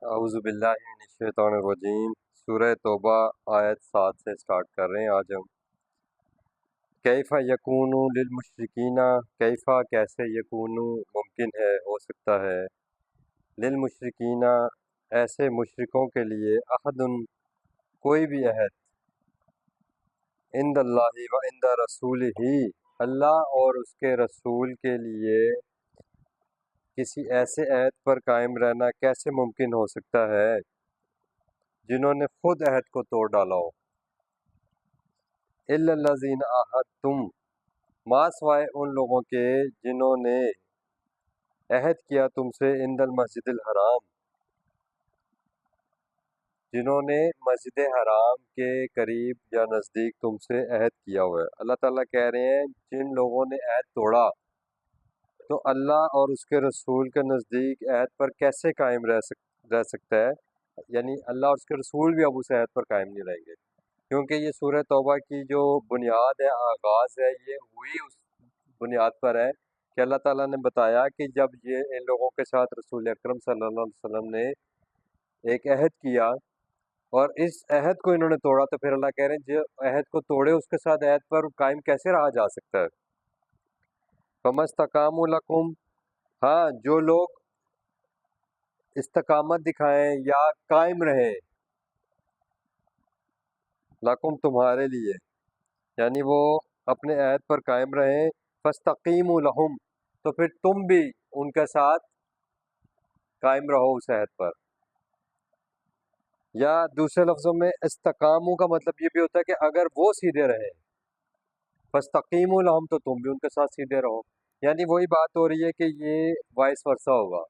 اعوذ باللہ من الشیطان الرجیم۔ سورہ توبہ آیت 7 سے سٹارٹ کر رہے ہیں آج ہم۔ کیف یکون للمشرکین، کیفا کیسے یکون ممکن ہے، ہو سکتا ہے، للمشرکین ایسے مشرکوں کے لیے، احد کوئی بھی عہد، عند اللہ و عند رسول ہی، اللہ اور اس کے رسول کے لیے کسی ایسے عہد پر قائم رہنا کیسے ممکن ہو سکتا ہے جنہوں نے خود عہد کو توڑ ڈالا ہو۔ الا الذین عاہدتم، ما سوائے ان لوگوں کے جنہوں نے عہد کیا تم سے، عند المسجد الحرام، جنہوں نے مسجد حرام کے قریب یا نزدیک تم سے عہد کیا ہوا ہے۔ اللہ تعالیٰ کہہ رہے ہیں جن لوگوں نے عہد توڑا تو اللہ اور اس کے رسول کے نزدیک عہد پر کیسے قائم رہ سکتا ہے، یعنی اللہ اور اس کے رسول بھی اب اس عہد پر قائم نہیں رہیں گے، کیونکہ یہ سورہ توبہ کی جو بنیاد ہے، آغاز ہے، یہ ہوئی اس بنیاد پر ہے کہ اللہ تعالیٰ نے بتایا کہ جب یہ ان لوگوں کے ساتھ رسول اکرم صلی اللہ علیہ وسلم نے ایک عہد کیا اور اس عہد کو انہوں نے توڑا، تو پھر اللہ کہہ رہے ہیں جو عہد کو توڑے اس کے ساتھ عہد پر قائم کیسے رہا جا سکتا ہے۔ فَمَسْتَقَامُوا لَكُمْ، ہاں جو لوگ استقامت دکھائیں یا قائم رہیں، لَكُمْ تمہارے لیے، یعنی وہ اپنے عہد پر قائم رہیں، فَاسْتَقِیمُوا لَهُمْ تو پھر تم بھی ان کے ساتھ قائم رہو اس عہد پر۔ یا دوسرے لفظوں میں استقاموا کا مطلب یہ بھی ہوتا ہے کہ اگر وہ سیدھے رہیں، فاستقیموا لہم تو تم بھی ان کے ساتھ سیدھے رہو، یعنی وہی بات ہو رہی ہے کہ یہ وائس ورثہ ہوگا،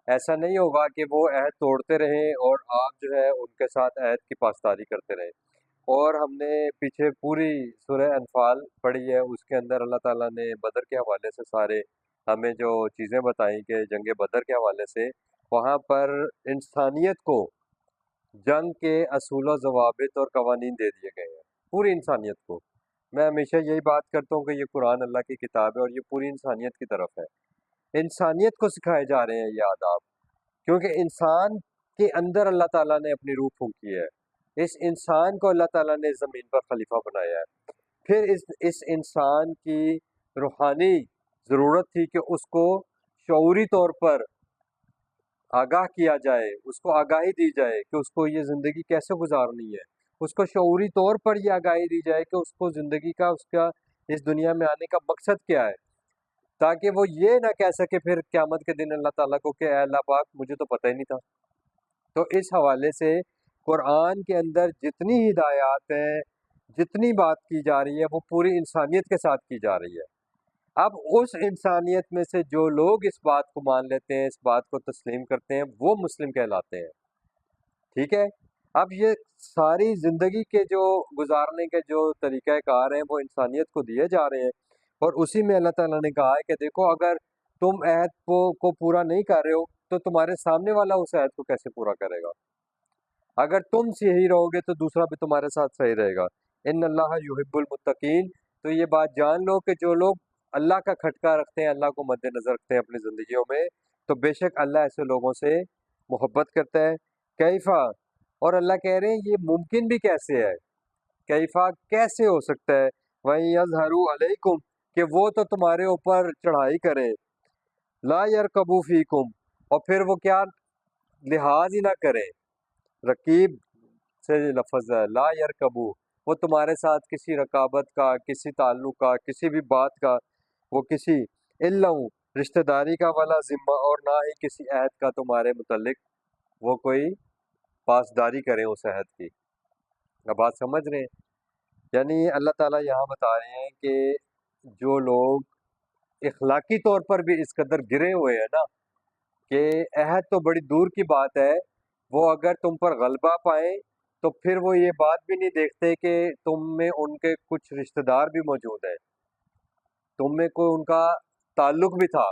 ایسا نہیں ہوگا کہ وہ عہد توڑتے رہیں اور آپ جو ہے ان کے ساتھ عہد کی پاسداری کرتے رہیں۔ اور ہم نے پیچھے پوری سورہ انفال پڑھی ہے، اس کے اندر اللہ تعالیٰ نے بدر کے حوالے سے سارے ہمیں جو چیزیں بتائیں کہ جنگ بدر کے حوالے سے وہاں پر انسانیت کو جنگ کے اصول و ضوابط اور قوانین دے دیے گئے ہیں، پوری انسانیت کو۔ میں ہمیشہ یہی بات کرتا ہوں کہ یہ قرآن اللہ کی کتاب ہے اور یہ پوری انسانیت کی طرف ہے، انسانیت کو سکھائے جا رہے ہیں یہ آداب، کیونکہ انسان کے اندر اللہ تعالیٰ نے اپنی روح پھونکی ہے، اس انسان کو اللہ تعالیٰ نے زمین پر خلیفہ بنایا ہے، پھر اس انسان کی روحانی ضرورت تھی کہ اس کو شعوری طور پر آگاہ کیا جائے، اس کو آگاہی دی جائے کہ اس کو یہ زندگی کیسے گزارنی ہے، اس کو شعوری طور پر یہ آگاہی دی جائے کہ اس کو زندگی کا، اس کا اس دنیا میں آنے کا مقصد کیا ہے، تاکہ وہ یہ نہ کہہ سکے پھر قیامت کے دن اللہ تعالیٰ کو کہ اے اللہ پاک مجھے تو پتہ ہی نہیں تھا۔ تو اس حوالے سے قرآن کے اندر جتنی ہدایات ہیں، جتنی بات کی جا رہی ہے وہ پوری انسانیت کے ساتھ کی جا رہی ہے۔ اب اس انسانیت میں سے جو لوگ اس بات کو مان لیتے ہیں، اس بات کو تسلیم کرتے ہیں، وہ مسلم کہلاتے ہیں، ٹھیک ہے۔ اب یہ ساری زندگی کے جو گزارنے کے جو طریقہ کار ہیں وہ انسانیت کو دیے جا رہے ہیں، اور اسی میں اللہ تعالیٰ نے کہا ہے کہ دیکھو اگر تم عہد کو پورا نہیں کر رہے ہو تو تمہارے سامنے والا اس عہد کو کیسے پورا کرے گا، اگر تم صحیح رہو گے تو دوسرا بھی تمہارے ساتھ صحیح رہے گا۔ ان اللہ یحب المتقین، تو یہ بات جان لو کہ جو لوگ اللہ کا کھٹکا رکھتے ہیں، اللہ کو مد نظر رکھتے ہیں اپنی زندگیوں میں، تو بے شک اللہ ایسے لوگوں سے محبت کرتا ہے۔ کیفا، اور اللہ کہہ رہے ہیں یہ ممکن بھی کیسے ہے، کیفا کیسے ہو سکتا ہے، وَإِن يَظْهَرُوا عَلَيْكُمْ کہ وہ تو تمہارے اوپر چڑھائی کریں، لا يَرْقَبُوا فِيكُمْ اور پھر وہ کیا لحاظ ہی نہ کریں، رقیب سے لفظ ہے، لا یرکبو، وہ تمہارے ساتھ کسی رقابت کا، کسی تعلق کا، کسی بھی بات کا، وہ کسی علم رشتہ داری کا، ولا ذمہ اور نہ ہی کسی عہد کا تمہارے متعلق وہ کوئی پاسداری کریں اس عہد کی۔ اب بات سمجھ رہے ہیں؟ یعنی اللہ تعالیٰ یہاں بتا رہے ہیں کہ جو لوگ اخلاقی طور پر بھی اس قدر گرے ہوئے ہیں نا کہ عہد تو بڑی دور کی بات ہے، وہ اگر تم پر غلبہ پائیں تو پھر وہ یہ بات بھی نہیں دیکھتے کہ تم میں ان کے کچھ رشتہ دار بھی موجود ہیں، تم میں کوئی ان کا تعلق بھی تھا،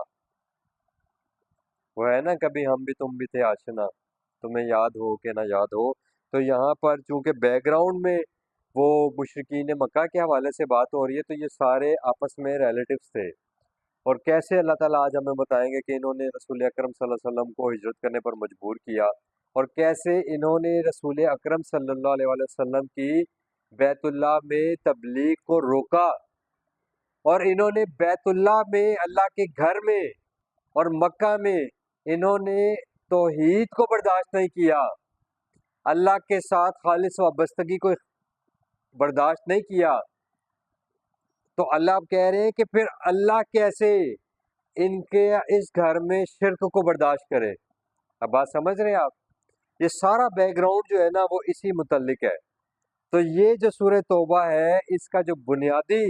وہ ہے نا کبھی ہم بھی تم بھی تھے آشنا، تمہیں یاد ہو کہ نہ یاد ہو۔ تو یہاں پر چونکہ بیک گراؤنڈ میں وہ مشرکین مکہ کے حوالے سے بات ہو رہی ہے تو یہ سارے آپس میں ریلیٹیوز تھے، اور کیسے اللہ تعالیٰ آج ہمیں بتائیں گے کہ انہوں نے رسول اکرم صلی اللہ علیہ وسلم کو ہجرت کرنے پر مجبور کیا، اور کیسے انہوں نے رسول اکرم صلی اللہ علیہ وسلم کی بیت اللہ میں تبلیغ کو روکا، اور انہوں نے بیت اللہ میں اللہ کے گھر میں اور مکہ میں انہوں نے توحید کو برداشت نہیں کیا، اللہ کے ساتھ خالص وابستگی کو برداشت نہیں کیا۔ تو اللہ اب کہہ رہے ہیں کہ پھر اللہ کیسے ان کے اس گھر میں شرک کو برداشت کرے۔ اب بات سمجھ رہے ہیں آپ؟ یہ سارا بیک گراؤنڈ جو ہے نا وہ اسی متعلق ہے۔ تو یہ جو سورہ توبہ ہے اس کا جو بنیادی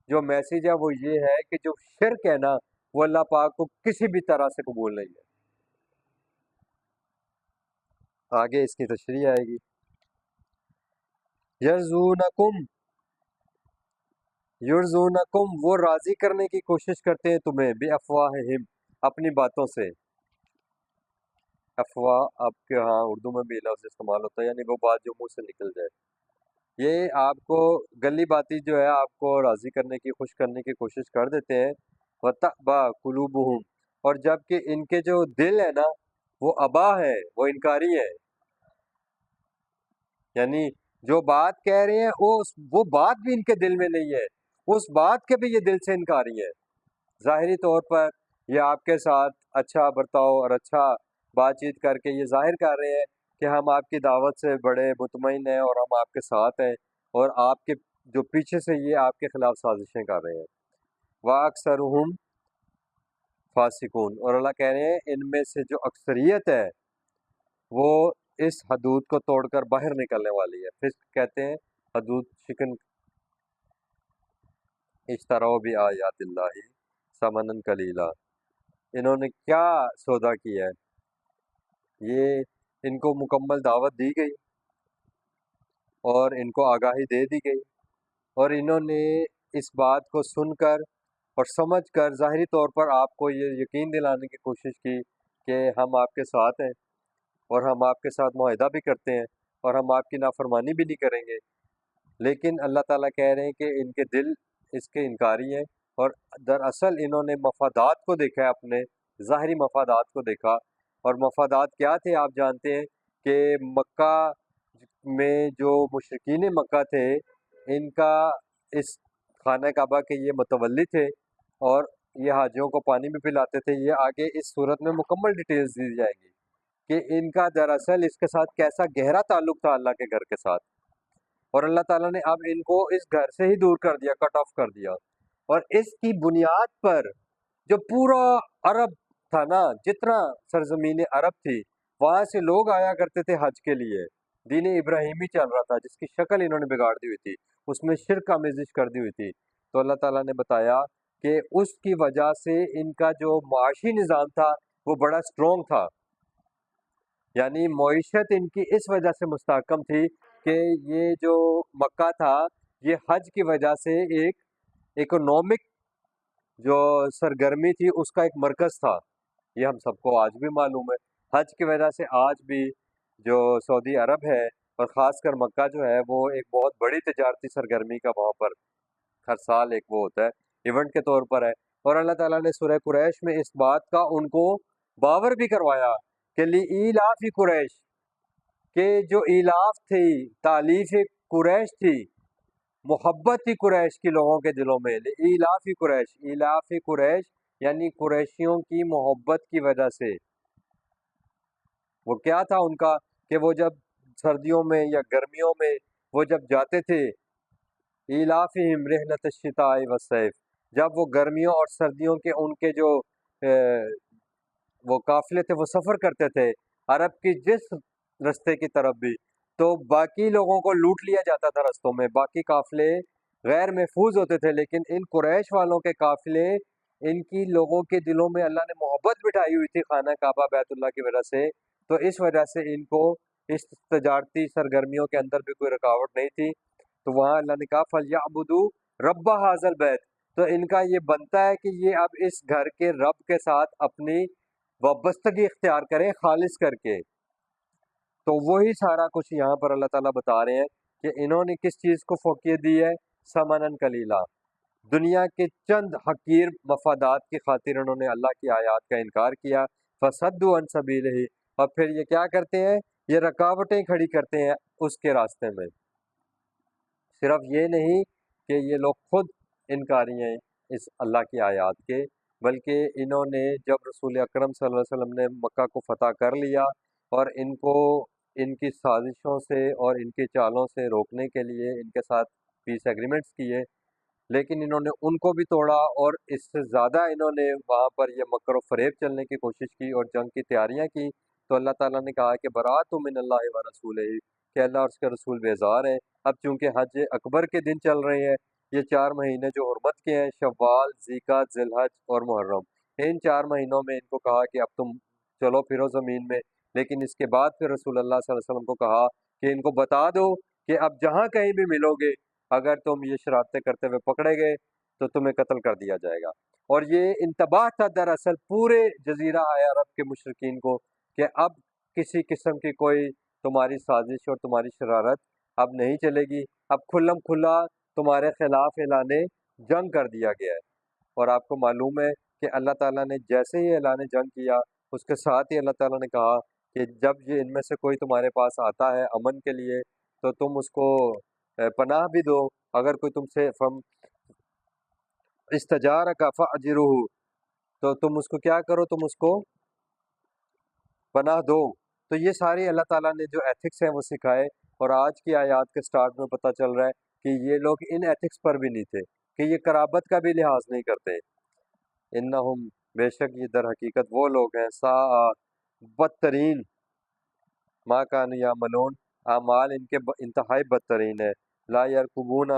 جو میسیج ہے وہ یہ ہے کہ جو شرک ہے نا وہ اللہ پاک کو کسی بھی طرح سے قبول نہیں ہے۔ آگے اس کی تشریح آئے گی۔ یرزونکم وہ راضی کرنے کی کوشش کرتے ہیں تمہیں، بے افواہہم اپنی باتوں سے۔ افواہ آپ کے ہاں اردو میں بھی لفظ استعمال ہوتا ہے، یعنی وہ بات جو منہ سے نکل جائے۔ یہ آپ کو گلی باتی جو ہے آپ کو راضی کرنے کی، خوش کرنے کی کوشش کر دیتے ہیں۔ وَتَأْبَى قُلُوبُهُمْ اور جب کہ ان کے جو دل ہے نا وہ ابا ہے، وہ انکاری ہے، یعنی جو بات کہہ رہے ہیں وہ بات بھی ان کے دل میں نہیں ہے، اس بات کے بھی یہ دل سے انکاری ہے۔ ظاہری طور پر یہ آپ کے ساتھ اچھا برتاؤ اور اچھا بات چیت کر کے یہ ظاہر کر رہے ہیں کہ ہم آپ کی دعوت سے بڑے مطمئن ہیں اور ہم آپ کے ساتھ ہیں، اور آپ کے جو پیچھے سے یہ آپ کے خلاف سازشیں کر رہے ہیں۔ وَأَكْثَرُهُمْ فاسقون اور اللہ کہہ رہے ہیں ان میں سے جو اکثریت ہے وہ اس حدود کو توڑ کر باہر نکلنے والی ہے۔ فسق کہتے ہیں حدود شکن۔ اشتروا بآیات اللہ ثمنا قلیلا انہوں نے کیا سودا کیا ہے؟ یہ ان کو مکمل دعوت دی گئی اور ان کو آگاہی دے دی گئی، اور انہوں نے اس بات کو سن کر اور سمجھ کر ظاہری طور پر آپ کو یہ یقین دلانے کی کوشش کی کہ ہم آپ کے ساتھ ہیں اور ہم آپ کے ساتھ معاہدہ بھی کرتے ہیں اور ہم آپ کی نافرمانی بھی نہیں کریں گے، لیکن اللہ تعالیٰ کہہ رہے ہیں کہ ان کے دل اس کے انکاری ہیں، اور دراصل انہوں نے مفادات کو دیکھا ہے، اپنے ظاہری مفادات کو دیکھا، اور مفادات کیا تھے آپ جانتے ہیں کہ مکہ میں جو مشرکین مکہ تھے ان کا اس خانہ کعبہ کے یہ متولی تھے اور یہ حاجیوں کو پانی بھی پلاتے تھے۔ یہ آگے اس صورت میں مکمل ڈیٹیلز دی جائیں گی کہ ان کا دراصل اس کے ساتھ کیسا گہرا تعلق تھا اللہ کے گھر کے ساتھ، اور اللہ تعالیٰ نے اب ان کو اس گھر سے ہی دور کر دیا، کٹ آف کر دیا، اور اس کی بنیاد پر جو پورا عرب تھا نا، جتنا سرزمین عرب تھی وہاں سے لوگ آیا کرتے تھے حج کے لیے۔ دین ابراہیمی چل رہا تھا جس کی شکل انہوں نے بگاڑ دی ہوئی تھی، اس میں شرک آمیزش کر دی ہوئی تھی۔ تو اللہ تعالیٰ نے بتایا کہ اس کی وجہ سے ان کا جو معاشی نظام تھا وہ بڑا اسٹرانگ تھا، یعنی معیشت ان کی اس وجہ سے مستحکم تھی کہ یہ جو مکہ تھا یہ حج کی وجہ سے ایک اکنامک جو سرگرمی تھی اس کا ایک مرکز تھا۔ یہ ہم سب کو آج بھی معلوم ہے، حج کی وجہ سے آج بھی جو سعودی عرب ہے اور خاص کر مکہ جو ہے وہ ایک بہت بڑی تجارتی سرگرمی کا وہاں پر ہر سال ایک وہ ہوتا ہے، ایونٹ کے طور پر ہے۔ اور اللہ تعالیٰ نے سورہ قریش میں اس بات کا ان کو باور بھی کروایا کہ لِإِيلَافِ قریش، کہ جو ایلاف تھی، تالیف قریش تھی، محبت تھی قریش کی لوگوں کے دلوں میں، لِإِيلَافِ قریش، ایلاف قریش یعنی قریشیوں کی محبت کی وجہ سے۔ وہ کیا تھا ان کا کہ وہ جب سردیوں میں یا گرمیوں میں وہ جب جاتے تھے، ایلافہم رحلۃ الشتاء والصیف، جب وہ گرمیوں اور سردیوں کے ان کے جو وہ قافلے تھے وہ سفر کرتے تھے عرب کی جس رستے کی طرف بھی، تو باقی لوگوں کو لوٹ لیا جاتا تھا رستوں میں، باقی قافلے غیر محفوظ ہوتے تھے، لیکن ان قریش والوں کے قافلے، ان کی لوگوں کے دلوں میں اللہ نے محبت بٹھائی ہوئی تھی خانہ کعبہ بیت اللہ کی وجہ سے، تو اس وجہ سے ان کو اس تجارتی سرگرمیوں کے اندر بھی کوئی رکاوٹ نہیں تھی۔ تو وہاں اللہ نے کہا فَلْيَعْبُدُوا رَبَّ هَٰذَا الْبَيْتِ، تو ان کا یہ بنتا ہے کہ یہ اب اس گھر کے رب کے ساتھ اپنی وابستگی اختیار کریں خالص کر کے۔ تو وہی سارا کچھ یہاں پر اللہ تعالیٰ بتا رہے ہیں کہ انہوں نے کس چیز کو فوقیت دی ہے، ثمناً قلیلا، دنیا کے چند حقیر مفادات کی خاطر انہوں نے اللہ کی آیات کا انکار کیا، فصدوا عن سبیلہ، اور پھر یہ کیا کرتے ہیں، یہ رکاوٹیں کھڑی کرتے ہیں اس کے راستے میں۔ صرف یہ نہیں کہ یہ لوگ خود انکاری ہیں اس اللہ کی آیات کے، بلکہ انہوں نے جب رسول اکرم صلی اللہ علیہ وسلم نے مکہ کو فتح کر لیا اور ان کو ان کی سازشوں سے اور ان کی چالوں سے روکنے کے لیے ان کے ساتھ پیس ایگریمنٹس کیے، لیکن انہوں نے ان کو بھی توڑا، اور اس سے زیادہ انہوں نے وہاں پر یہ مکر و فریب چلنے کی کوشش کی اور جنگ کی تیاریاں کی، تو اللہ تعالیٰ نے کہا کہ برات من اللہ و رسولہ، کہ اللہ اور اس کے رسول بیزار ہیں۔ اب چونکہ حج اکبر کے دن چل رہے ہیں، یہ 4 مہینے جو حرمت کے ہیں، شوال، ذیقعد، ذی الحج اور محرم، ان 4 مہینوں میں ان کو کہا کہ اب تم چلو پھرو زمین میں، لیکن اس کے بعد پھر رسول اللہ صلی اللہ علیہ وسلم کو کہا کہ ان کو بتا دو کہ اب جہاں کہیں بھی ملو گے، اگر تم یہ شرارتیں کرتے ہوئے پکڑے گئے تو تمہیں قتل کر دیا جائے گا۔ اور یہ انتباہ تھا دراصل پورے جزیرہ عرب کے مشرکین کو کہ اب کسی قسم کی کوئی تمہاری سازش اور تمہاری شرارت اب نہیں چلے گی، اب کھلم کھلا تمہارے خلاف اعلان جنگ کر دیا گیا ہے۔ اور آپ کو معلوم ہے کہ اللہ تعالیٰ نے جیسے ہی اعلان جنگ کیا، اس کے ساتھ ہی اللہ تعالیٰ نے کہا کہ جب یہ ان میں سے کوئی تمہارے پاس آتا ہے امن کے لیے تو تم اس کو پناہ بھی دو، اگر کوئی تم سے استجارک فاجرہ، تو تم اس کو کیا کرو، تم اس کو پناہ دو۔ تو یہ ساری اللہ تعالیٰ نے جو ایتھکس ہیں وہ سکھائے، اور آج کی آیات کے سٹارٹ میں پتہ چل رہا ہے کہ یہ لوگ ان ایتھکس پر بھی نہیں تھے کہ یہ قرابت کا بھی لحاظ نہیں کرتے۔ انہم، بے شک یہ در حقیقت وہ لوگ ہیں، بدترین ما کانوا یعملون، اعمال ان کے انتہائی بدترین ہے، لا یرقبون،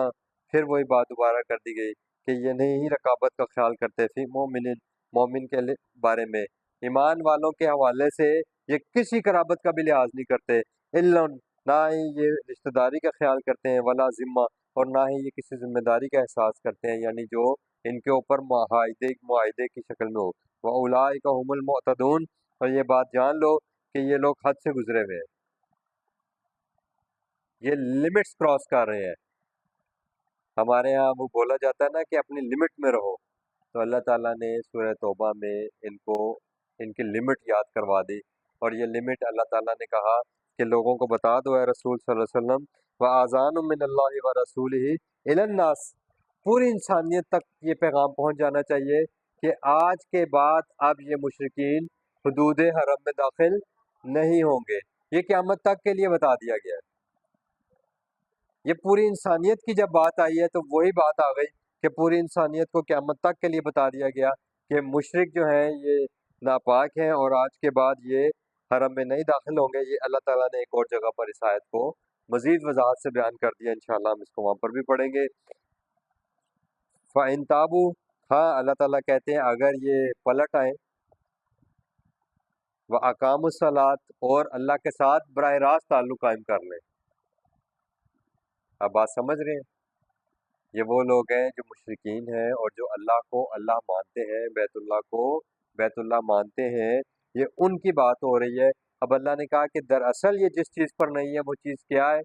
پھر وہی بات دوبارہ کر دی گئی کہ یہ نہیں رقابت کا خیال کرتے فی مومن، مومن کے بارے میں، ایمان والوں کے حوالے سے یہ کسی قرابت کا بھی لحاظ نہیں کرتے، الا، نہ ہی یہ رشتہ داری کا خیال کرتے ہیں، ولا ذمہ، اور نہ ہی یہ کسی ذمہ داری کا احساس کرتے ہیں، یعنی جو ان کے اوپر معاہدے کی شکل میں ہو، وَأُولَٰئِکَ هُمُ الْمُعْتَدُونَ، اور یہ بات جان لو کہ یہ لوگ حد سے گزرے ہوئے ہیں، یہ لمٹس کراس کر رہے ہیں۔ ہمارے ہاں وہ بولا جاتا ہے نا کہ اپنی لمٹ میں رہو، تو اللہ تعالیٰ نے سورہ توبہ میں ان کو ان کی لمٹ یاد کروا دی، اور یہ لمٹ اللہ تعالیٰ نے کہا کہ لوگوں کو بتا دو اے رسول صلی اللہ علیہ وسلم، وَآذَانٌ مِّنَ اللَّهِ وَرَسُولِهِ إِلَى النَّاسِ، پوری انسانیت تک یہ پیغام پہنچ جانا چاہیے کہ آج کے بعد اب یہ مشرکین حدود حرم میں داخل نہیں ہوں گے، یہ قیامت تک کے لیے بتا دیا گیا ہے۔ یہ پوری انسانیت کی جب بات آئی ہے تو وہی بات آ گئی کہ پوری انسانیت کو قیامت تک کے لیے بتا دیا گیا کہ مشرک جو ہیں یہ ناپاک ہیں، اور آج کے بعد یہ حرم میں نہیں داخل ہوں گے۔ یہ اللہ تعالیٰ نے ایک اور جگہ پر اس آیت کو مزید وضاحت سے بیان کر دیا، انشاءاللہ ہم اس کو وہاں پر بھی پڑھیں گے۔ فَإِن تَابُوا، ہاں اللہ تعالیٰ کہتے ہیں اگر یہ پلٹ آئیں، وَأَقَامُوا الصَّلَاةَ، اور اللہ کے ساتھ براہ راست تعلق قائم کر لیں۔ اب بات سمجھ رہے ہیں، یہ وہ لوگ ہیں جو مشرکین ہیں اور جو اللہ کو اللہ مانتے ہیں، بیت اللہ کو بیت اللہ مانتے ہیں، یہ ان کی بات ہو رہی ہے۔ اب اللہ نے کہا کہ دراصل یہ جس چیز پر نہیں ہے وہ چیز کیا ہے،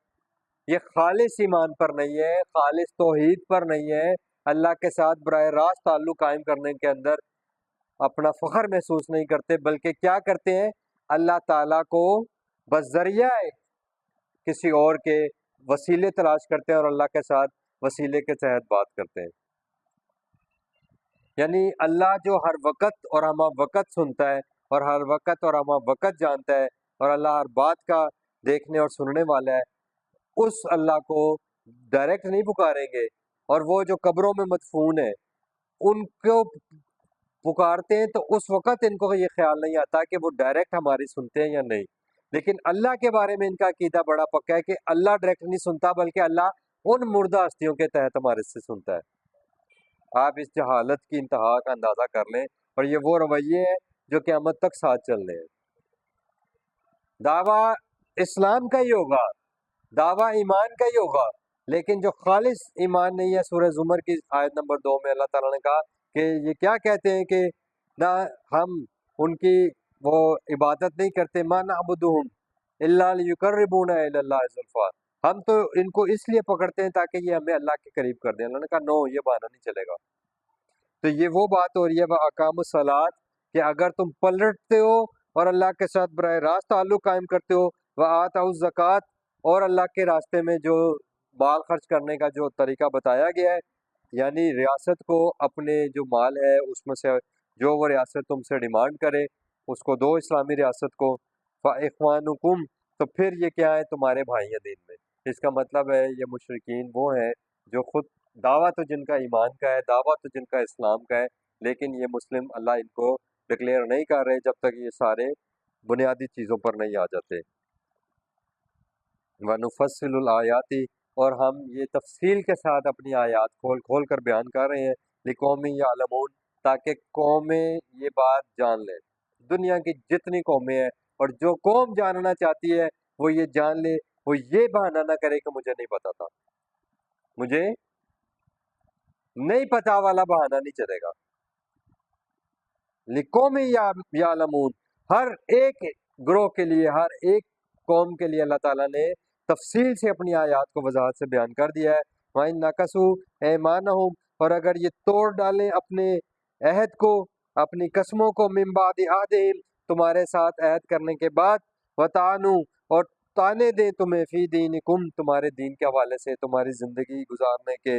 یہ خالص ایمان پر نہیں ہے، خالص توحید پر نہیں ہے، اللہ کے ساتھ براہ راست تعلق قائم کرنے کے اندر اپنا فخر محسوس نہیں کرتے، بلکہ کیا کرتے ہیں، اللہ تعالیٰ کو بذریعہ کسی اور کے وسیلے تلاش کرتے ہیں اور اللہ کے ساتھ وسیلے کے تحت بات کرتے ہیں۔ یعنی اللہ جو ہر وقت اور ہمہ وقت سنتا ہے اور ہر وقت اور ہمہ وقت جانتا ہے، اور اللہ ہر بات کا دیکھنے اور سننے والا ہے، اس اللہ کو ڈائریکٹ نہیں پکاریں گے، اور وہ جو قبروں میں مدفون ہیں ان کو پکارتے ہیں تو اس وقت ان کو یہ خیال نہیں آتا کہ وہ ڈائریکٹ ہماری سنتے ہیں یا نہیں، لیکن اللہ کے بارے میں ان کا عقیدہ بڑا پکا ہے کہ اللہ ڈائریکٹ نہیں سنتا، بلکہ اللہ ان مردہ ہستیوں کے تحت ہمارے سے سنتا ہے۔ آپ اس جہالت کی انتہا کا اندازہ کر لیں، اور یہ وہ رویے ہیں جو قیامت تک ساتھ چل رہے ہیں۔ دعویٰ اسلام کا ہی ہوگا، دعویٰ ایمان کا ہی ہوگا، لیکن جو خالص ایمان نہیں ہے، سورہ زمر کی آیت نمبر 2 میں اللہ تعالیٰ نے کہا کہ یہ کیا کہتے ہیں کہ نہ ہم ان کی وہ عبادت نہیں کرتے، ما نعبدہم الا لیقربونا الی اللہ زلفیٰ، ہم تو ان کو اس لیے پکڑتے ہیں تاکہ یہ ہمیں اللہ کے قریب کر دیں. اللہ نے کہا نو، یہ بہانہ نہیں چلے گا. تو یہ وہ بات ہو رہی ہے اقام الصلاۃ، کہ اگر تم پلٹتے ہو اور اللہ کے ساتھ براہ راست تعلق قائم کرتے ہو، وآتوا الزکوٰۃ، اور اللہ کے راستے میں جو مال خرچ کرنے کا جو طریقہ بتایا گیا ہے، یعنی ریاست کو اپنے جو مال ہے اس میں سے جو وہ ریاست تم سے ڈیمانڈ کرے اس کو دو اسلامی ریاست کو. فاخوانکم، تو پھر یہ کیا ہے؟ تمہارے بھائی ہیں دین میں. اس کا مطلب ہے یہ مشرکین وہ ہیں جو خود دعویٰ تو جن کا ایمان کا ہے، دعویٰ تو جن کا اسلام کا ہے، لیکن یہ مسلم اللہ ان کو ڈکلیئر نہیں کر رہے جب تک یہ سارے بنیادی چیزوں پر نہیں آ جاتے. وَنُفَصِّلُ الْآيَاتِ، اور ہم یہ تفصیل کے ساتھ اپنی آیات کھول کھول کر بیان کر رہے ہیں، لِقَوْمٍ يَعْلَمُونَ، تاکہ قومیں یہ بات جان لیں. دنیا کی جتنی قومیں ہیں، اور جو قوم جاننا چاہتی ہے وہ یہ جان لے، وہ یہ بہانہ نہ کرے کہ مجھے نہیں پتا تھا، مجھے نہیں پتا والا بہانہ نہیں چلے گا. لِقَوْمٍ يَعْلَمُونَ، ہر ایک گروہ کے لیے، ہر ایک قوم کے لیے اللہ تعالیٰ نے تفصیل سے اپنی آیات کو وضاحت سے بیان کر دیا ہے. وَإِن نَكَثُوا أَيْمَانَهُمْ، اور اگر یہ توڑ ڈالیں اپنے عہد کو، اپنی قسموں کو، مِن بَعْدِ عَهْدِهِمْ، تمہارے ساتھ عہد کرنے کے بعد، وَطَعَنُوا، اور تانے دیں تمہیں، فی دینکم، تمہارے دین کے حوالے سے، تمہاری زندگی گزارنے کے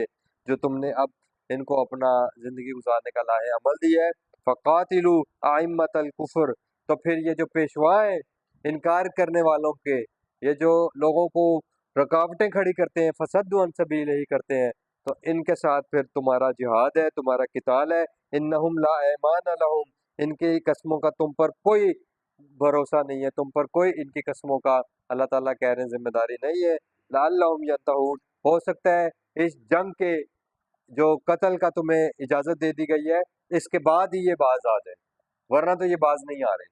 جو تم نے اب ان کو اپنا زندگی گزارنے کا لاہ عمل دیا ہے. فَقَاتِلُوا أَئِمَّةَ الْكُفْرِ، تو پھر یہ جو پیشوا ہیں انکار کرنے والوں کے، یہ جو لوگوں کو رکاوٹیں کھڑی کرتے ہیں، فَصَدُّوا عَن سَبِيلِهِ کرتے ہیں، تو ان کے ساتھ پھر تمہارا جہاد ہے، تمہارا قتال ہے. إِنَّهُمْ لَا أَيْمَانَ لَهُمْ، ان کی قسموں کا تم پر کوئی بھروسہ نہیں ہے، تم پر کوئی ان کی قسموں کا اللہ تعالیٰ کہہ رہے ہیں ذمہ داری نہیں ہے. لَعَلَّهُمْ يَنْتَهُونَ، ہو سکتا ہے اس جنگ کے جو قتل کا تمہیں اجازت دے دی گئی ہے اس کے بعد ہی یہ باز آ جائیں، ورنہ تو یہ باز نہیں آ رہے.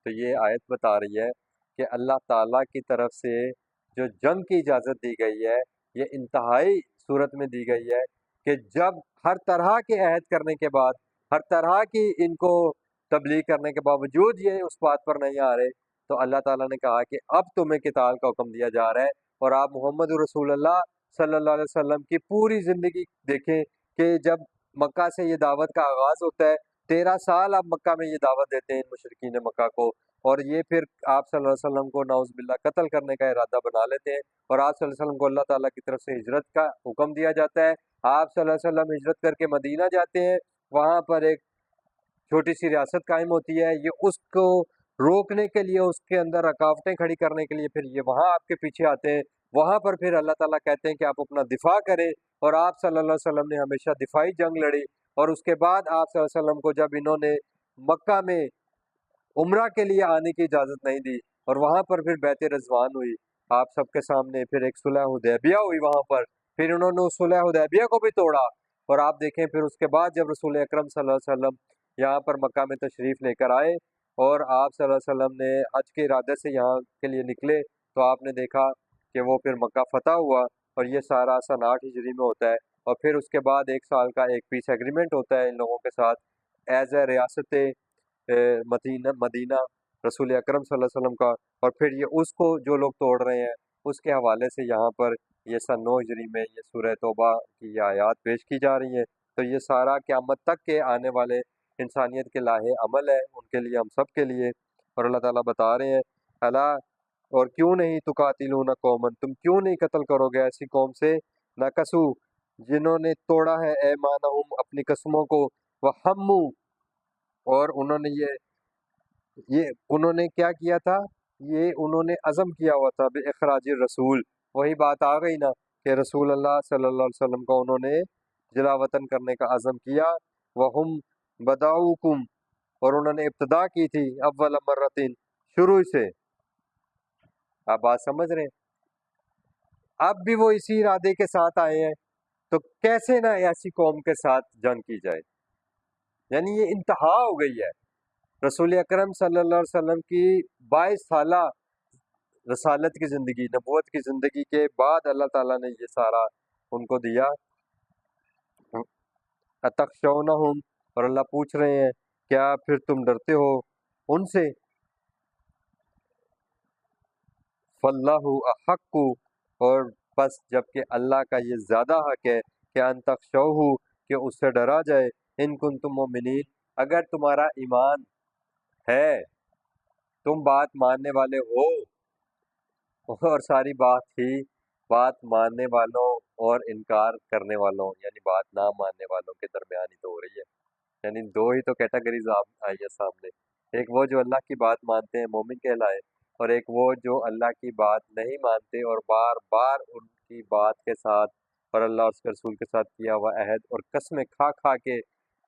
تو یہ آیت بتا رہی ہے کہ اللہ تعالیٰ کی طرف سے جو جنگ کی اجازت دی گئی ہے یہ انتہائی صورت میں دی گئی ہے کہ جب ہر طرح کے عہد کرنے کے بعد، ہر طرح کی ان کو تبلیغ کرنے کے باوجود یہ اس بات پر نہیں آ رہے، تو اللہ تعالیٰ نے کہا کہ اب تمہیں قتال کا حکم دیا جا رہا ہے. اور آپ محمد رسول اللہ صلی اللہ علیہ وسلم کی پوری زندگی دیکھیں کہ جب مکہ سے یہ دعوت کا آغاز ہوتا ہے، 13 سال آپ مکہ میں یہ دعوت دیتے ہیں ان مشرکین مکہ کو، اور یہ پھر آپ صلی اللہ علیہ وسلم کو نعوذ باللہ قتل کرنے کا ارادہ بنا لیتے ہیں، اور آپ صلی اللہ علیہ وسلم کو اللہ تعالیٰ کی طرف سے ہجرت کا حکم دیا جاتا ہے. آپ صلی اللہ علیہ وسلم ہجرت کر کے مدینہ جاتے ہیں، وہاں پر ایک چھوٹی سی ریاست قائم ہوتی ہے، یہ اس کو روکنے کے لیے، اس کے اندر رکاوٹیں کھڑی کرنے کے لیے پھر یہ وہاں آپ کے پیچھے آتے ہیں. وہاں پر پھر اللہ تعالیٰ کہتے ہیں کہ آپ اپنا دفاع کریں، اور آپ صلی اللہ علیہ وسلم نے ہمیشہ دفاعی جنگ لڑی. اور اس کے بعد آپ صلی اللہ علیہ وسلم کو جب انہوں نے مکہ میں عمرہ کے لیے آنے کی اجازت نہیں دی، اور وہاں پر پھر بیعت رضوان ہوئی آپ سب کے سامنے، پھر ایک صلح حدیبیہ ہوئی وہاں پر، پھر انہوں نے اس صلح حدیبیہ کو بھی توڑا. اور آپ دیکھیں پھر اس کے بعد جب رسول اکرم صلی اللہ علیہ وسلم یہاں پر مکہ میں تشریف لے کر آئے اور آپ صلی اللہ علیہ وسلم نے حج کے ارادے سے یہاں کے لیے نکلے، تو آپ نے دیکھا کہ وہ پھر مکہ فتح ہوا، اور یہ سارا سن 8 ہجری میں ہوتا ہے. اور پھر اس کے بعد 1 سال کا ایک پیس ایگریمنٹ ہوتا ہے ان لوگوں کے ساتھ ایز اے ریاست مدینہ رسول اکرم صلی اللہ علیہ وسلم کا. اور پھر یہ اس کو جو لوگ توڑ رہے ہیں اس کے حوالے سے یہاں پر یہ سن 9 ہجری میں یہ سورہ توبہ کی یہ آیات پیش کی جا رہی ہیں. تو یہ سارا قیامت تک کے آنے والے انسانیت کے لاہے عمل ہے ان کے لیے، ہم سب کے لیے. اور اللہ تعالیٰ بتا رہے ہیں الا، اور کیوں نہیں تقاتلون قومن، تم کیوں نہیں قتل کرو گے ایسی قوم سے، نکسو، جنہوں نے توڑا ہے ایمانہم اپنی قسموں کو، وہمو، اور انہوں نے کیا کیا تھا، یہ انہوں نے عزم کیا ہوا تھا بے اخراج الرسول. وہی بات آ گئی نا کہ رسول اللہ صلی اللہ علیہ وسلم کو انہوں نے جلا وطن کرنے کا عزم کیا. وہم بداؤکم، اور انہوں نے ابتدا کی تھی، اول مرتين، شروع سے. آپ بات سمجھ رہے ہیں؟ اب بھی وہ اسی ارادے کے ساتھ آئے ہیں، تو کیسے نہ ایسی قوم کے ساتھ جنگ کی جائے. یعنی یہ انتہا ہو گئی ہے. رسول اکرم صلی اللہ علیہ وسلم کی 22 سالہ رسالت کی زندگی، نبوت کی زندگی کے بعد اللہ تعالیٰ نے یہ سارا ان کو دیا. اتخشونہم، اور اللہ پوچھ رہے ہیں کیا پھر تم ڈرتے ہو ان سے. فاللہ احق اور بس جبکہ اللہ کا یہ زیادہ حق ہے کہ ان تخشوہ کہ اس سے ڈرا جائے، ان کنتم مومنین اگر تمہارا ایمان ہے، تم بات ماننے والے ہو۔ اور ساری بات ہی بات ماننے والوں اور انکار کرنے والوں یعنی بات نہ ماننے والوں کے درمیان ہی تو ہو رہی ہے، یعنی دو ہی تو کیٹیگریز آئی ہے سامنے، ایک وہ جو اللہ کی بات مانتے ہیں مومن کہلائے، اور ایک وہ جو اللہ کی بات نہیں مانتے اور بار بار ان کی بات کے ساتھ اور اللہ اور اس کے رسول کے ساتھ کیا ہوا عہد اور قسمیں کھا کھا کے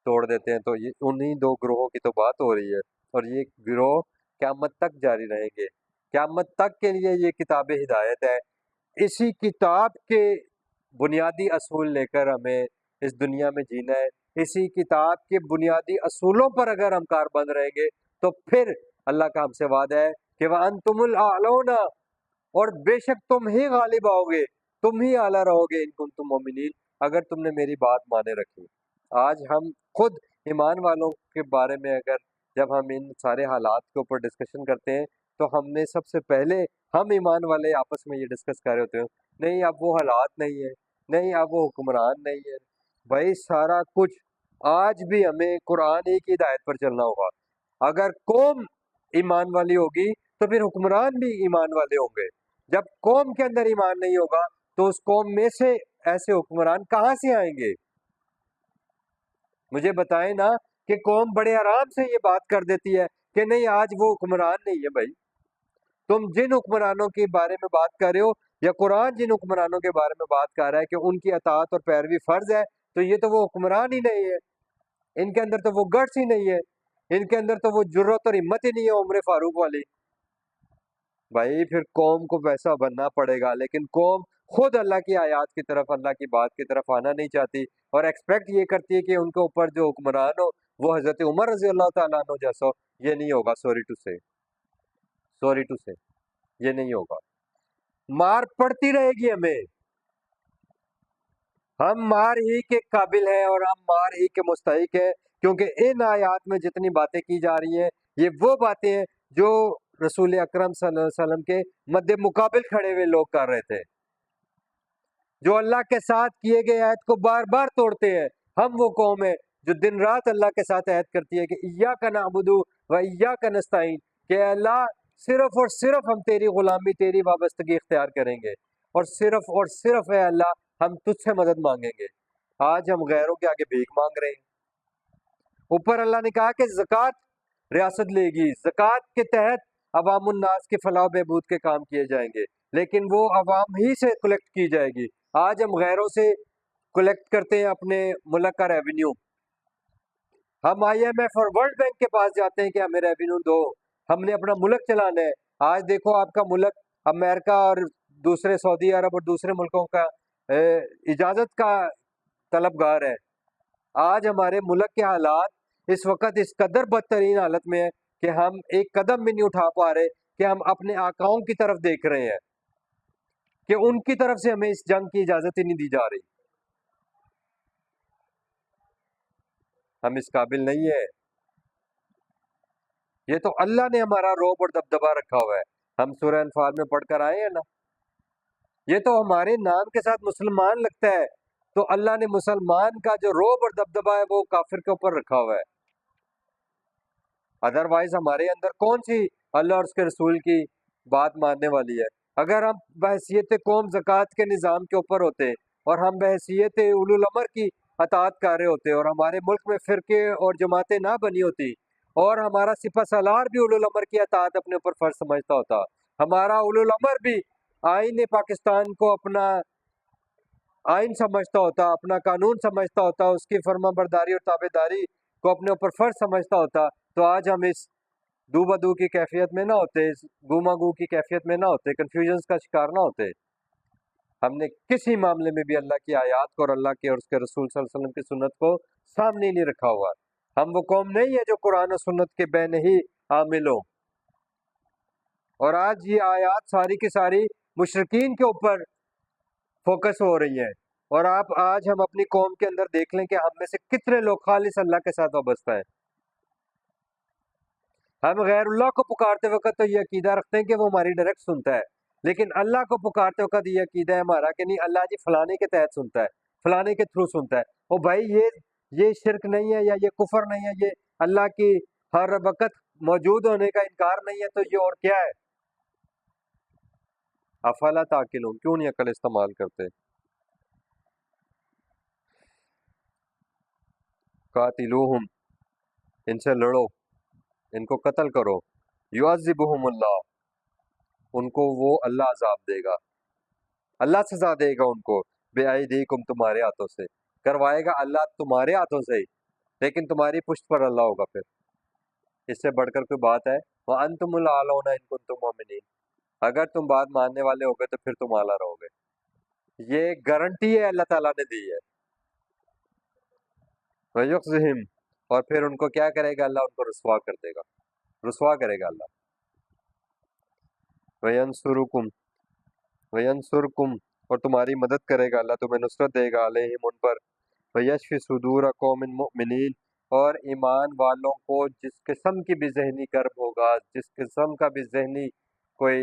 توڑ دیتے ہیں۔ تو یہ انہی دو گروہوں کی تو بات ہو رہی ہے، اور یہ گروہ قیامت تک جاری رہیں گے، قیامت تک کے لیے یہ کتاب ہدایت ہے۔ اسی کتاب کے بنیادی اصول لے کر ہمیں اس دنیا میں جینا ہے، اسی کتاب کے بنیادی اصولوں پر اگر ہم کاربند رہیں گے تو پھر اللہ کا ہم سے وعدہ ہے کہ وَأَنْتُمُ الْأَعْلَوْنَ، اور بے شک تم ہی غالب آؤ گے، تم ہی اعلیٰ رہو گے، ان کنتم مومنین اگر تم نے میری بات مانے رکھی۔ آج ہم خود ایمان والوں کے بارے میں اگر جب ہم ان سارے حالات کے اوپر ڈسکشن کرتے ہیں تو ہم نے سب سے پہلے ہم ایمان والے آپس میں یہ ڈسکس کر رہے ہوتے ہیں، نہیں اب وہ حالات نہیں ہے، نہیں اب وہ حکمران نہیں ہے۔ بھائی سارا کچھ آج بھی ہمیں قرآن ہی کی ہدایت پر چلنا ہوگا۔ اگر قوم ایمان والی ہوگی تو پھر حکمران بھی ایمان والے ہوں گے۔ جب قوم کے اندر ایمان نہیں ہوگا تو اس قوم میں سے ایسے حکمران کہاں سے آئیں گے؟ مجھے بتائیں نا کہ قوم بڑے آرام سے یہ بات کر دیتی ہے کہ نہیں آج وہ حکمران نہیں ہے۔ بھائی تم جن حکمرانوں کے بارے میں بات کر رہے ہو یا قرآن جن حکمرانوں کے بارے میں بات کر رہا ہے کہ ان کی اطاعت اور پیروی فرض ہے، تو یہ تو وہ حکمران ہی نہیں ہے، ان کے اندر تو وہ گٹس ہی نہیں ہے، ان کے اندر تو وہ جرت اور ہمت ہی نہیں ہے عمر فاروق والی۔ بھائی پھر قوم کو ویسا بننا پڑے گا، لیکن قوم خود اللہ کی آیات کی طرف اللہ کی بات کی طرف آنا نہیں چاہتی اور ایکسپیکٹ یہ کرتی ہے کہ ان کے اوپر جو حکمران ہو وہ حضرت عمر رضی اللہ تعالیٰ عنہ جیسا ہو۔ یہ نہیں ہوگا، سوری ٹو سے یہ نہیں ہوگا۔ مار پڑتی رہے گی ہمیں، ہم مار ہی کے قابل ہیں اور ہم مار ہی کے مستحق ہیں، کیونکہ ان آیات میں جتنی باتیں کی جا رہی ہیں یہ وہ باتیں ہیں جو رسول اکرم صلی اللہ علیہ وسلم کے مد مقابل کھڑے ہوئے لوگ کر رہے تھے، جو اللہ کے ساتھ کیے گئے عہد کو بار بار توڑتے ہیں۔ ہم وہ قوم ہے جو دن رات اللہ کے ساتھ عہد کرتی ہے کہ ایاک نعبد و ایاک نستعین، کہ اللہ صرف اور صرف ہم تیری غلامی تیری وابستگی اختیار کریں گے، اور صرف اے اللہ ہم تجھ سے مدد مانگیں گے۔ آج ہم غیروں کے آگے بھیک مانگ رہے ہیں۔ اوپر اللہ نے کہا کہ زکوٰۃ ریاست لے گی، زکوٰۃ کے تحت عوام الناس کے فلاح و بہبود کے کام کیے جائیں گے، لیکن وہ عوام ہی سے کلیکٹ کی جائے گی۔ آج ہم غیروں سے کلیکٹ کرتے ہیں اپنے ملک کا ریونیو، ہم آئی ایم ایف اور ورلڈ بینک کے پاس جاتے ہیں کہ ہمیں ریونیو دو، ہم نے اپنا ملک چلانا ہے۔ آج دیکھو آپ کا ملک امریکہ اور دوسرے سعودی عرب اور دوسرے ملکوں کا اجازت کا طلبگار ہے۔ آج ہمارے ملک کے حالات اس وقت اس قدر بدترین حالت میں ہے کہ ہم ایک قدم بھی نہیں اٹھا پا رہے کہ ہم اپنے آقاؤں کی طرف دیکھ رہے ہیں کہ ان کی طرف سے ہمیں اس جنگ کی اجازت ہی نہیں دی جا رہی۔ ہم اس قابل نہیں ہیں، یہ تو اللہ نے ہمارا روب اور دبدبا رکھا ہوا ہے۔ ہم سورہ انفال میں پڑھ کر آئے ہیں نا، یہ تو ہمارے نام کے ساتھ مسلمان لگتا ہے، تو اللہ نے مسلمان کا جو روب اور دبدبا ہے وہ کافر کے اوپر رکھا ہوا ہے۔ ادروائز ہمارے اندر کون سی اللہ اور اس کے رسول کی بات ماننے والی ہے؟ اگر ہم بحیثیت قوم زکوٰۃ کے نظام کے اوپر ہوتے اور ہم بحیثیت اولو الامر کی اطاعت کر رہے ہوتے اور ہمارے ملک میں فرقے اور جماعتیں نہ بنی ہوتی اور ہمارا سپہ سالار بھی اولو الامر کی اطاعت اپنے اوپر فرض سمجھتا ہوتا، ہمارا اولو الامر بھی آئین پاکستان کو اپنا آئین سمجھتا ہوتا، اپنا قانون سمجھتا ہوتا، اس کی فرما برداری اور تابع داری کو اپنے اوپر فرض سمجھتا ہوتا، تو آج ہم اس دو بدو کی کیفیت میں نہ ہوتے، اس گوما گو کی کیفیت میں نہ ہوتے، کنفیوژنس کا شکار نہ ہوتے۔ ہم نے کسی معاملے میں بھی اللہ کی آیات کو اور اللہ کے اور اس کے رسول صلی اللہ علیہ وسلم کی سنت کو سامنے نہیں رکھا ہوا۔ ہم وہ قوم نہیں ہے جو قرآن و سنت کے بین ہی عامل ہو، اور آج یہ آیات ساری کی ساری مشرکین کے اوپر فوکس ہو رہی ہیں، اور آپ آج ہم اپنی قوم کے اندر دیکھ لیں کہ ہم میں سے کتنے لوگ خالص اللہ کے ساتھ وابستہ ہیں۔ ہم غیر اللہ کو پکارتے وقت تو یہ عقیدہ رکھتے ہیں کہ وہ ہماری ڈائریکٹ سنتا ہے، لیکن اللہ کو پکارتے وقت یہ عقیدہ ہے ہمارا کہ نہیں اللہ جی فلانے کے تحت سنتا ہے، فلانے کے تھرو سنتا ہے، او بھائی یہ شرک نہیں ہے یا یہ کفر نہیں ہے، یہ اللہ کی ہر وقت موجود ہونے کا انکار نہیں ہے، تو یہ اور کیا ہے؟ افلا تعقلون، کیوں نہیں عقل استعمال کرتے؟ قاتلوہم، ان سے لڑو، ان کو قتل کرو، یعذبہم اللہ، ان کو وہ اللہ عذاب دے گا، اللہ سزا دے گا ان کو، بے ایدیکم، تمہارے ہاتھوں سے کروائے گا اللہ تمہارے ہاتھوں سے ہی، لیکن تمہاری پشت پر اللہ ہوگا پھر، اس سے بڑھ کر کوئی بات ہے؟ وَأَنْتُمُ الْأَعْلَوْنَ إِن كُنتُم مُؤْمِنِينَ، اگر تم بات ماننے والے ہو گے تو پھر تم اعلیٰ رہو گے، یہ گارنٹی ہے اللہ تعالیٰ نے دی ہے۔ وَيُخْزِهِمْ، اور پھر ان کو کیا کرے گا اللہ؟ ان کو رسوا کر دے گا، رسوا کرے گا اللہ۔ وَيَنْصُرُكُمْ، وَيَنْصُرْكُمْ، اور تمہاری مدد کرے گا اللہ، تمہیں نصرت دے گا علیہم، ان پر، وَيَشْفِ صُدُورَ قَوْمٍ مُؤْمِنِينَ، اور ایمان والوں کو جس قسم کی بھی ذہنی کرب ہوگا، جس قسم کا بھی ذہنی کوئی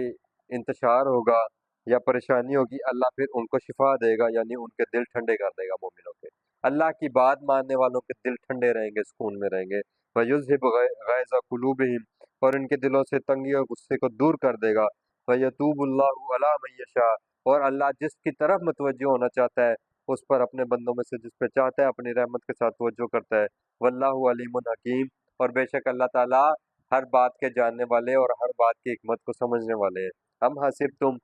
انتشار ہوگا یا پریشانی ہوگی، اللہ پھر ان کو شفا دے گا، یعنی ان کے دل ٹھنڈے کر دے گا مومنوں کے، اللہ کی بات ماننے والوں کے دل ٹھنڈے رہیں گے، سکون میں رہیں گے۔ وَيُذْهِبْ غَيْظَ قُلُوبِهِمْ، اور ان کے دلوں سے تنگی اور غصے کو دور کر دے گا۔ وَيَتُوبُ اللَّهُ عَلَىٰ مَن يَشَاءُ، اور اللہ جس کی طرف متوجہ ہونا چاہتا ہے اس پر اپنے بندوں میں سے جس پہ چاہتا ہے اپنی رحمت کے ساتھ توجہ کرتا ہے۔ واللہ علیم حکیم، اور بے شک اللہ تعالیٰ ہر بات کے جاننے والے اور ہر بات کی حکمت کو سمجھنے والے ہیں۔ ہم حسب تم،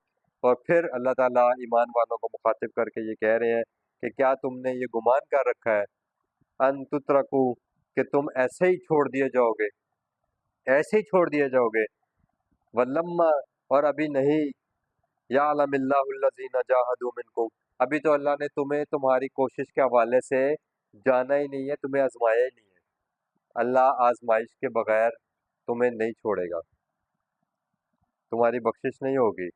اور پھر اللہ تعالیٰ ایمان والوں کو مخاطب کر کے یہ کہہ رہے ہیں کہ کیا تم نے یہ گمان کر رکھا ہے ان تترکو، کہ تم ایسے ہی چھوڑ دیے جاؤ گے، ایسے ہی چھوڑ دیے جاؤ گے، ولما، اور ابھی نہیں، یعلم اللہ الذین جاہدوا منکم، ابھی تو اللہ نے تمہیں تمہاری کوشش کے حوالے سے جانا ہی نہیں ہے، تمہیں آزمایا ہی نہیں ہے، اللہ آزمائش کے بغیر تمہیں نہیں چھوڑے گا، تمہاری بخشش نہیں ہوگی،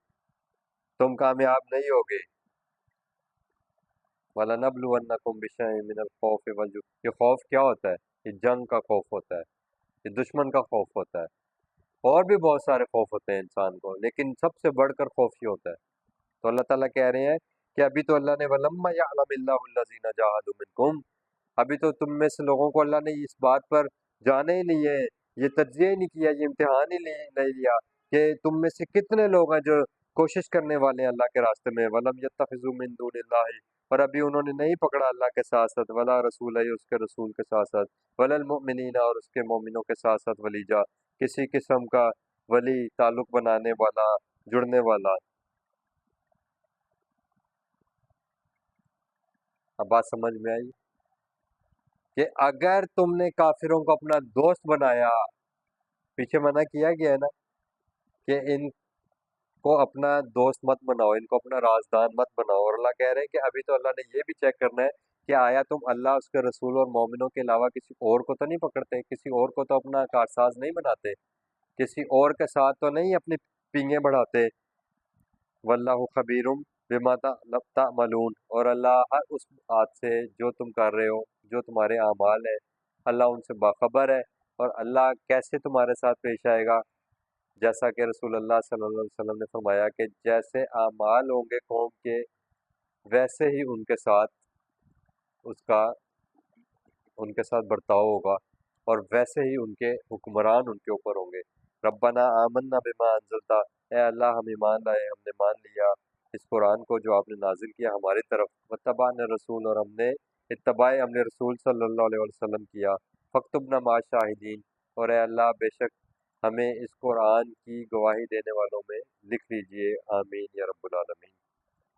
تم کامیاب نہیں ہوگے۔ وَلَنَبْلُوَنَّكُمْ بِشَيْءٍ مِّنَ الْخَوْفِ وَالْجُوعِ، یہ خوف کیا ہوتا ہے؟ یہ جنگ کا خوف ہوتا ہے، یہ دشمن کا خوف ہوتا ہے، اور بھی بہت سارے خوف ہوتے ہیں انسان کو، لیکن سب سے بڑھ کر خوف یہ ہوتا ہے۔ تو اللہ تعالیٰ کہہ رہے ہیں کہ ابھی تو اللہ نے وَلَمَّا يَعْلَمِ اللَّهُ الَّذِينَ جَاهَدُوا مِنكُمْ، ابھی تو تم میں سے لوگوں کو اللہ نے اس بات پر جانا ہی نہیں ہے، یہ تجزیہ ہی نہیں کیا، یہ امتحان ہی نہیں لیا کہ تم میں سے کتنے لوگ ہیں جو کوشش کرنے والے ہیں اللہ کے راستے میں، وَلَمْ يَتَّخِذُوا مِن دُونِ اللَّهِ، اور ابھی انہوں نے نہیں پکڑا اللہ کے ساتھ ساتھ، وَلَا رَسُولَهِ، اس کے رسول کے ساتھ ساتھ، وَلَا الْمُؤْمِنِينَ، اور اس کے مومنوں کے ساتھ ساتھ ولیجا، کسی قسم کا ولی، تعلق بنانے والا، جڑنے والا۔ اب بات سمجھ میں آئی کہ اگر تم نے کافروں کو اپنا دوست بنایا، پیچھے منع کیا گیا ہے نا کہ ان کو اپنا دوست مت بناؤ، ان کو اپنا رازدان مت بناؤ، اور اللہ کہہ رہے ہیں کہ ابھی تو اللہ نے یہ بھی چیک کرنا ہے کہ آیا تم اللہ، اس کے رسول اور مومنوں کے علاوہ کسی اور کو تو نہیں پکڑتے، کسی اور کو تو اپنا کارساز نہیں بناتے، کسی اور کے ساتھ تو نہیں اپنی پینگیں بڑھاتے۔ واللہ خبیرم بما تعملون، اور اللہ ہر اس بات سے جو تم کر رہے ہو، جو تمہارے اعمال ہیں، اللہ ان سے باخبر ہے، اور اللہ کیسے تمہارے ساتھ پیش آئے گا، جیسا کہ رسول اللہ صلی اللہ علیہ وسلم نے فرمایا کہ جیسے اعمال ہوں گے قوم کے، ویسے ہی ان کے ساتھ اس کا ان کے ساتھ برتاؤ ہوگا، اور ویسے ہی ان کے حکمران ان کے اوپر ہوں گے۔ ربنا آمنا بما انزلتا، اے اللہ ہم ایمان لائے، ہم نے مان لیا اس قرآن کو جو آپ نے نازل کیا ہماری طرف، واتبعنا رسول، اور ہم نے اتباع امر رسول صلی اللہ علیہ وسلم کیا، فاکتبنا مع الشاہدین، اور اے اللہ بے شک ہمیں اس قرآن کی گواہی دینے والوں میں لکھ لیجئے، آمین یا رب العالمین۔